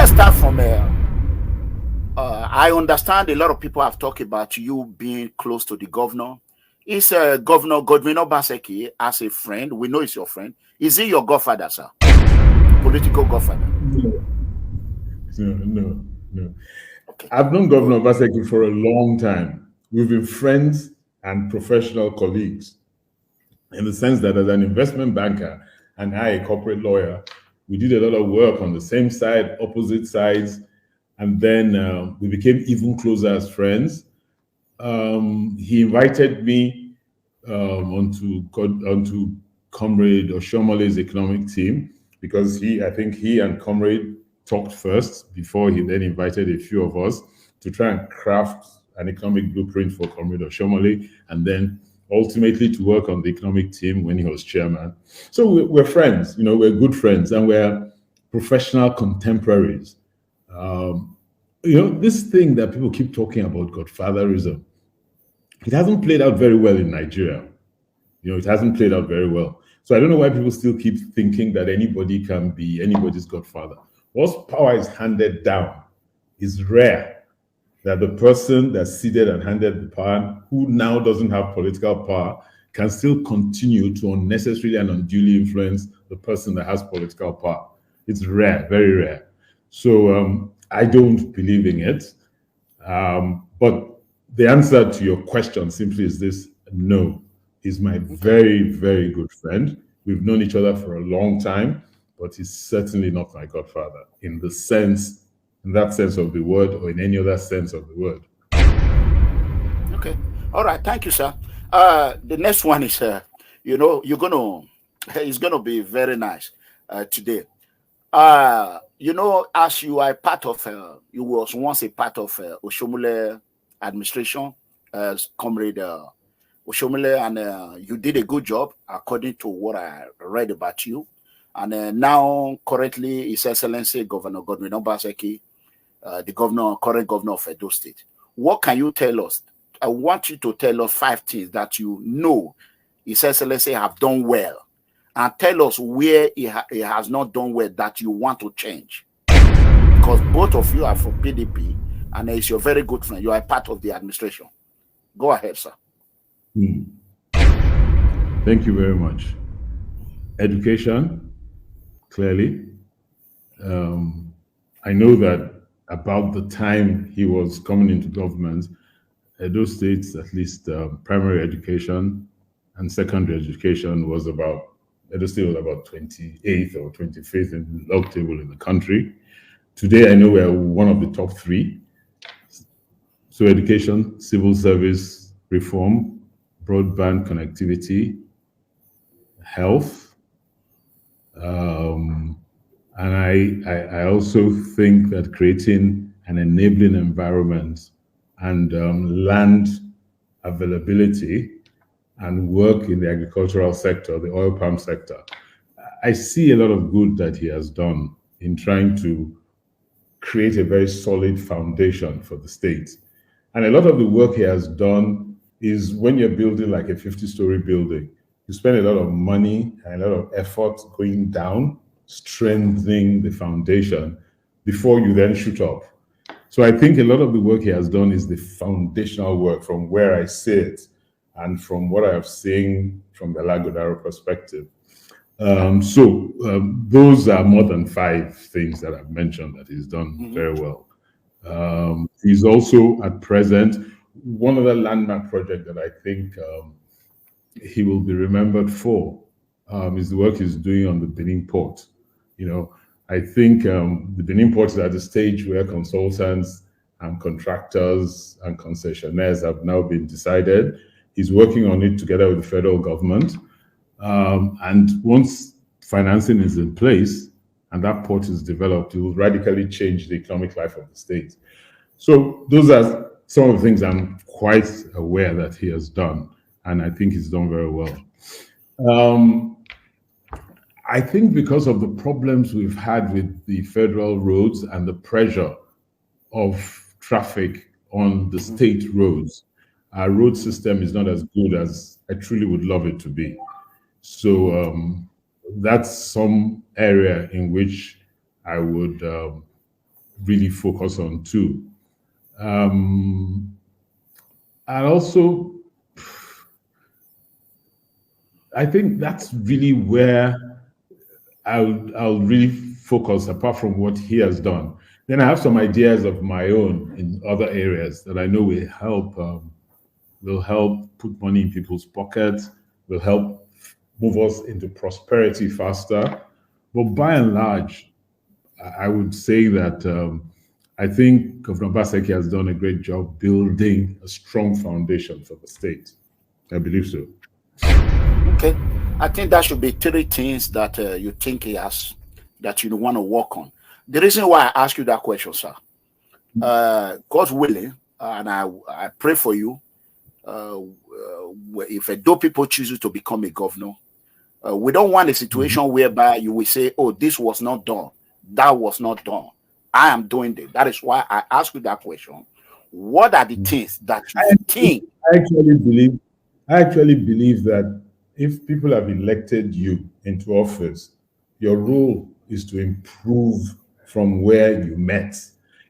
let's start from I understand a lot of people have talked about you being close to the governor. Is Governor Godwin Obaseki as a friend? We know he's your friend. Is he your godfather, sir? Political godfather? No. Okay. I've known Governor Obaseki for a long time. We've been friends and professional colleagues, in the sense that as an investment banker and I, a corporate lawyer, we did a lot of work on the same side, opposite sides, and then we became even closer as friends. He invited me onto Comrade Oshomole's economic team, because I think he and Comrade talked first before he then invited a few of us to try and craft an economic blueprint for Comrade Oshomole, and then ultimately to work on the economic team when he was chairman. So we're friends, we're good friends, and we're professional contemporaries. This thing that people keep talking about, godfatherism, it hasn't played out very well in Nigeria. It hasn't played out very well. So I don't know why people still keep thinking that anybody can be anybody's godfather. Once power is handed down, it's rare that the person that's seated and handed the power, who now doesn't have political power, can still continue to unnecessarily and unduly influence the person that has political power. It's rare, very rare. So I don't believe in it. But the answer to your question simply is this: no. He's my very, very good friend. We've known each other for a long time, but he's certainly not my godfather in that sense of the word, or in any other sense of the word. Okay. All right. Thank you, sir. The next one is, it's gonna be very nice today. As you are part of, you was once a part of Oshomole administration, Comrade Oshomole, and you did a good job according to what I read about you. And now, currently, His Excellency Governor Godwin Obaseki, the current governor of Edo State. What can you tell us? I want you to tell us 5 things that you know His Excellency have done well, and tell us where he has not done well that you want to change. Because both of you are from PDP, and he's your very good friend. You are part of the administration. Go ahead, sir. Thank you very much. Education, clearly. I know that about the time he was coming into government, Edo State's, at least primary education and secondary education, was about, Edo State was about 28th or 25th in the log table in the country. Today, I know we're one of the top 3. So education, civil service reform, broadband connectivity, health, and I also think that creating an enabling environment and land availability and work in the agricultural sector, the oil palm sector, I see a lot of good that he has done in trying to create a very solid foundation for the state. And a lot of the work he has done is, when you're building like a 50-story building, you spend a lot of money and a lot of effort going down, strengthening the foundation before you then shoot up. So I think a lot of the work he has done is the foundational work, from where I sit and from what I have seen from the Lagodaro perspective. Those are more than 5 things that I've mentioned that he's done very well. He's also, at present, one other landmark project that I think he will be remembered for is the work he's doing on the Benin port. I think the Benin port is at the stage where consultants and contractors and concessionaires have now been decided. He's working on it together with the federal government. And once financing is in place and that port is developed, it will radically change the economic life of the state. So those are some of the things I'm quite aware that he has done, and I think he's done very well. I think because of the problems we've had with the federal roads and the pressure of traffic on the state roads, our road system is not as good as I truly would love it to be. So that's some area in which I would really focus on too. And also, I think that's really where I'll really focus apart from what he has done. Then I have some ideas of my own in other areas that I know will help put money in people's pockets, will help move us into prosperity faster. But by and large, I would say that I think Governor Obaseki has done a great job building a strong foundation for the state. I believe so. Okay. I think that should be three things that you think he has that you want to work on. The reason why I ask you that question, sir, God's willing, and I pray for you. If though people choose you to become a governor, we don't want a Mhm. situation whereby you will say, "Oh, this was not done, that was not done. I am doing this." That is why I ask you that question. What are the things that you I think? I actually believe I actually believe that if people have elected you into office, your role is to improve from where you met.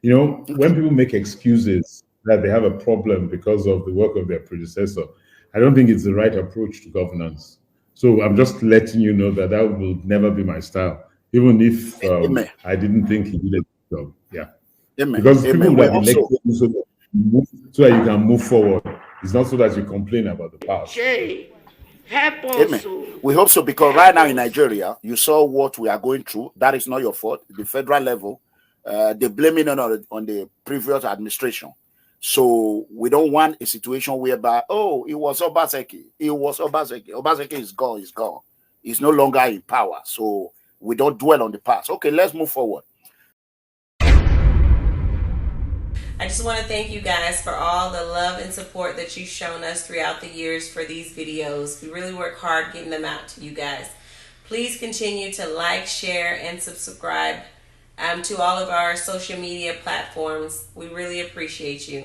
You know, when Okay, people make excuses that they have a problem because of the work of their predecessor, I don't think it's the right approach to governance. So I'm just letting you know that that will never be my style, even if amen, I didn't think he did a good job. Yeah, amen, because people amen. would We have hope so. elected you so that you can move forward. It's not so that you complain about the past. Jay, help us. Amen. Oh. We hope so because right Help now in us. Nigeria, you saw what we are going through. That is not your fault. The federal level, they blame it on the previous administration. So we don't want a situation whereby, oh, it was Obaseki. It was Obaseki. Obaseki is gone. He's gone. He's no longer in power. So we don't dwell on the past. Okay, let's move forward. I just want to thank you guys for all the love and support that you've shown us throughout the years for these videos. We really work hard getting them out to you guys. Please continue to like, share, and subscribe to all of our social media platforms. We really appreciate you.